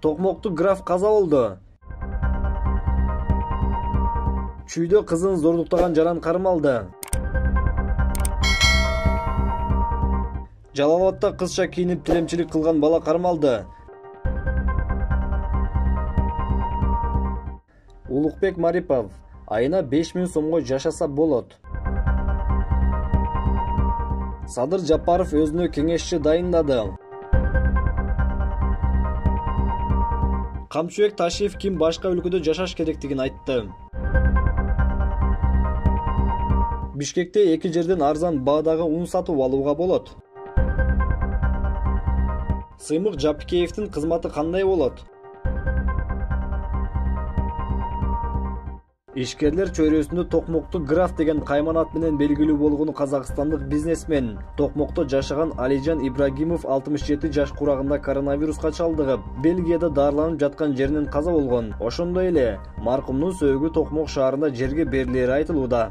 Токмоктуу граф каза болду. Чүйдө кызын зордуктаган жаран кармалды. Жалал Абадта кызча кийинип тилемчилик кылган бала кармалды. Улукбек Марипов айына 5000 сомго жашаса болот. Садыр Жапаров өзүнө кеңешчи дайындады. Камчыбек Ташиев ким башка өлкөдө жашаш керектигин айтты. Бишкекте эки жерден арзан баадагы ун сатып алууга болот. Сыймык Жапикеевдин кызматы кандай болот? Ишкерлер чөйрөсүндө Токмоктуу граф деген кайманат менен белгилүү болгон казакстандык бизнесмен Токмокто жашаган Алижан Ибрагимов 67 жаш курагында коронавируска чалдыгып, Бельгияда дарыланып жаткан жеринен каза болгон. Ошондой эле маркумдун сөөгү Токмок шаарында жерге берилери айтылууда.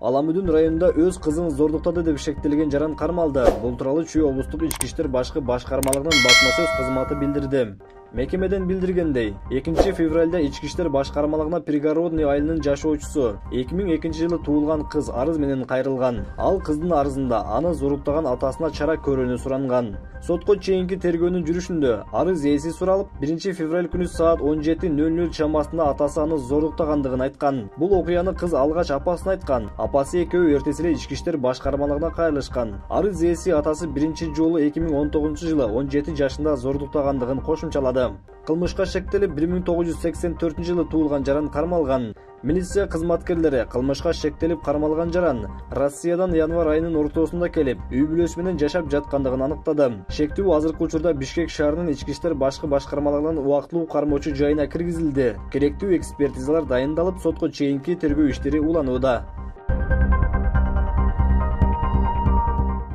Аламүдүн районунда өз кызын зордуктады деп шектелген жаран кармалды. Бул тууралуу Чүй облустук ички иштер башкы башкармалыгынын басма сөз кызматы билдирди. Мекемеден билдиргендей, 2 февралда ички иштер башкармалыгына Пригородный айылынын жашоочусу 2002 жылы туулган кыз арыз менен кайрылган. Ал кыздын арызында аны зоруктаган атасына чара көрүүнү суранган. Сотко чейинки тергөөнүн жүрүшүндө арыз ээси суралып, 1 февраль күнү саат 17:00 чамасында атасы аны зоруктагандыгын айткан. Бул окуяны кыз алгач апасына айткан. Апасы экөө эртеси эле ички иштер башкармалыгына кайрылышкан. Арыз ээси атасы биринчи жолу 2019 жылы 17 жашында зордуктагандыгын кошумчалады. Кылмышка шектелип 1984 жылы туулган жаран кармалган. Милиция кызматкерлери кылмышка шектелип кармалган жаран Россиядан январь айынын ортосунда келип, үй бүлөсү менен жашап жаткандыгын аныктады. Шектүү азыркы учурда Бишкек шаарынын ички иштер башкы башкармалыгынын убактылуу кармоочу жайына киргизилди. Керектүү экспертизалар дайындалып, сотко чейинки тергөө иштери уланууда.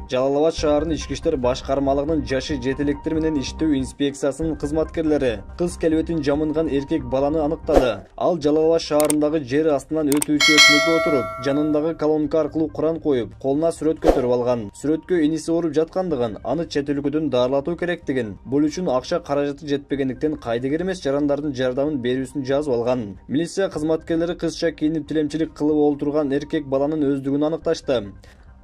Жалал Абад шаарынын ички иштер башкармалыгынын жашы жетелектер менен иштөө инспекциясынын кызматкерлери кыз келбетин жамынган эркек баланы аныктады. Ал Жалал Абад шаарындагы жер астынан өтүүчү өкмөткө отуруп, жанындагы колонка аркылуу Куран коюп, колуна сүрөт көтөрүп алган. Сүрөткө иниси ооруп жаткандыгын, аны чет өлкөдөн дарылатуу керектигин, бул үчүн акча каражаты жетпегендиктен кайдыгер эмес жарандардын жардамын берүүсүн жазып алган. Милиция кызматкерлери кызча кийинип тилемчилик кылып олтурган эркек баланын өздүгүн аныкташты.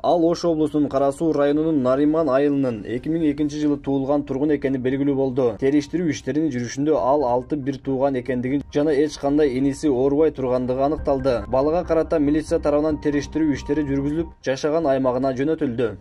Ал Ош облусунун Кара Суу районунун Нариман айылынын 2002 жылы туулган тургун экени белгилүү болду. Териштирүү иштеринин жүрүшүндө ал 6-1 тууган экендигин жана эч кандай иниси оорубай тургандыгы аныкталды. Балага карата милиция тарабынан териштирүү иштери жүргүзүлүп, жашаган аймагына жөнөтүлдү.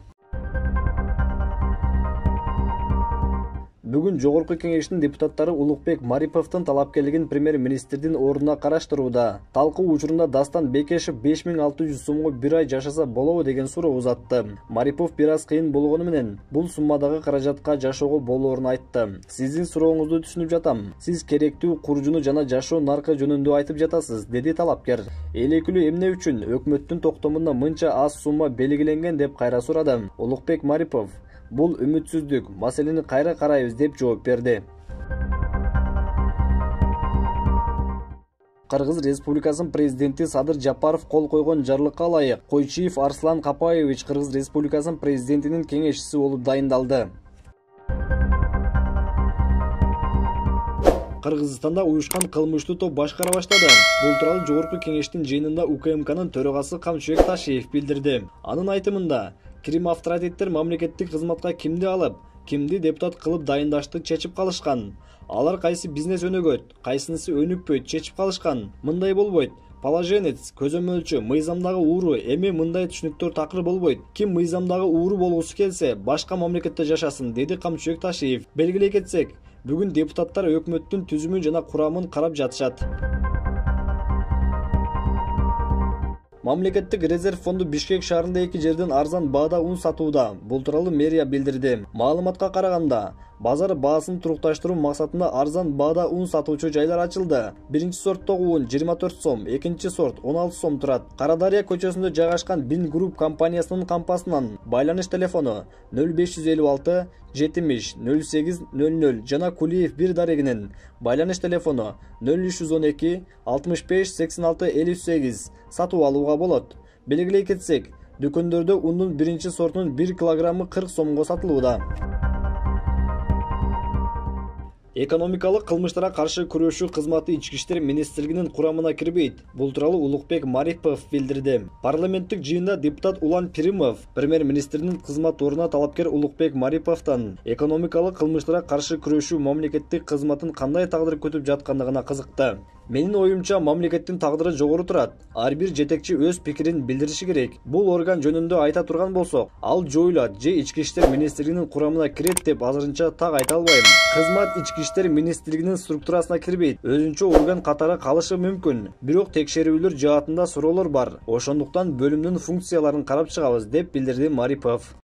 Бүгүн Жогорку Кеңештин депутаттары Улукбек Мариповдун талапкерлигин премьер-министрдин ордуна караштырууда. Талкуу учурунда Дастан Бекешев 5600 сомго бир ай жашаса болобу деген суроо узатты. Марипов бир аз кыйын болгону менен бул суммадагы каражатка жашоого болоорун айтты. Сиздин сурооңузду түшүнүп жатам. Сиз керектүү куржуну жана жашоо наркы жөнүндө айтып жатасыз, деди талапкер. Элекилүү эмне үчүн өкмөттүн токтомунда мынча аз сумма белгиленген деп кайра сурады. Улукбек Марипов бул үмүтсүздүк, маселени кайра карайбыз деп жооп берди. Кыргыз Республикасынын президенти Садыр Жапаров кол койгон жарлыкка ылайык Койчиев Арслан Капаевич Кыргыз Республикасынын президентинин кеңешчиси болуп дайындалды. Кыргызстанда уюшкан кылмыштуу топ башкара баштады. Бул тууралуу Жогорку Кеңештин жыйынында УКМКнын төрагасы Камчыбек Ташиев билдирди. Анын айтымында, Крим авторитеттер мамлекеттик кызматка кимди алып, кимди депутат кылып дайындашты чечип калышкан. Алар кайсы бизнес өнөгөт, кайсынысы өнүкпөйт чечип калышкан. Мындай болбойт. Положенец, көзөмөлчү, мыйзамдагы ууру, эми мындай түшүнүктөр такыр болбойт. Ким мыйзамдагы ууру болгусу келсе, башка мамлекетте жашасын, деди Камчыбек Ташиев. Белгилей кетсек, бүгүн депутаттар өкмөттүн түзүмүн жана курамын карап жатышат. Мамлекеттик резерв фонду Бишкек шаарында эки жерден арзан баада ун сатууда. Бул тууралуу мэрия билдирди. Маалыматка караганда, базар баасын турукташтыруу максатында арзан баада ун сатуучу жайлар ачылды. Биринчи сорттогу un 24 сом, экинчи сорт 16 сом турат. Карадария көчөсүндө жайгашкан Bin Group компаниясынын кампасынан байланыш телефону 0556 70 08 00 жана Кулиев 1 дарегинен байланыш телефону 0312 65 86 58 сатып алууга болот. Белгилей кетсек, дүкөндөрдө ундун биринчи сортунун 1 килограммы 40 сомго сатылууда. Экономикалык кылмыштарга каршы күрөшүү кызматы Ички иштер министрлигинин курамына кирбейт. Бул тууралуу Улукбек Марипов билдирди. Парламенттик жыйында депутат Улан Пиримов премьер-министринин кызмат ордуна талапкер Улукбек Мариповдон экономикалык кылмыштарга каршы күрөшүү мамлекеттик кызматын кандай тагдыр күтүп жаткандыгына кызыкты. Менин оюмча мамлекеттин тагдыры жогору турат. Ар бир жетекчи өз пикирин билдириши керек. Бул орган жөнүндө айта турган болсок, ал жоюлат же Ички иштер министрлигинин курамына кирет деп азырынча так айта албайм. Кызмат Ички иштер министрлигинин структурасына кирбейт. Өзүнчө орган катары калышы мүмкүн. Бирок текшерүүлөр жаатында суроолор бар. Ошондуктан бөлүмдүн функцияларын карап чыгабыз, деп билдирди Марипов.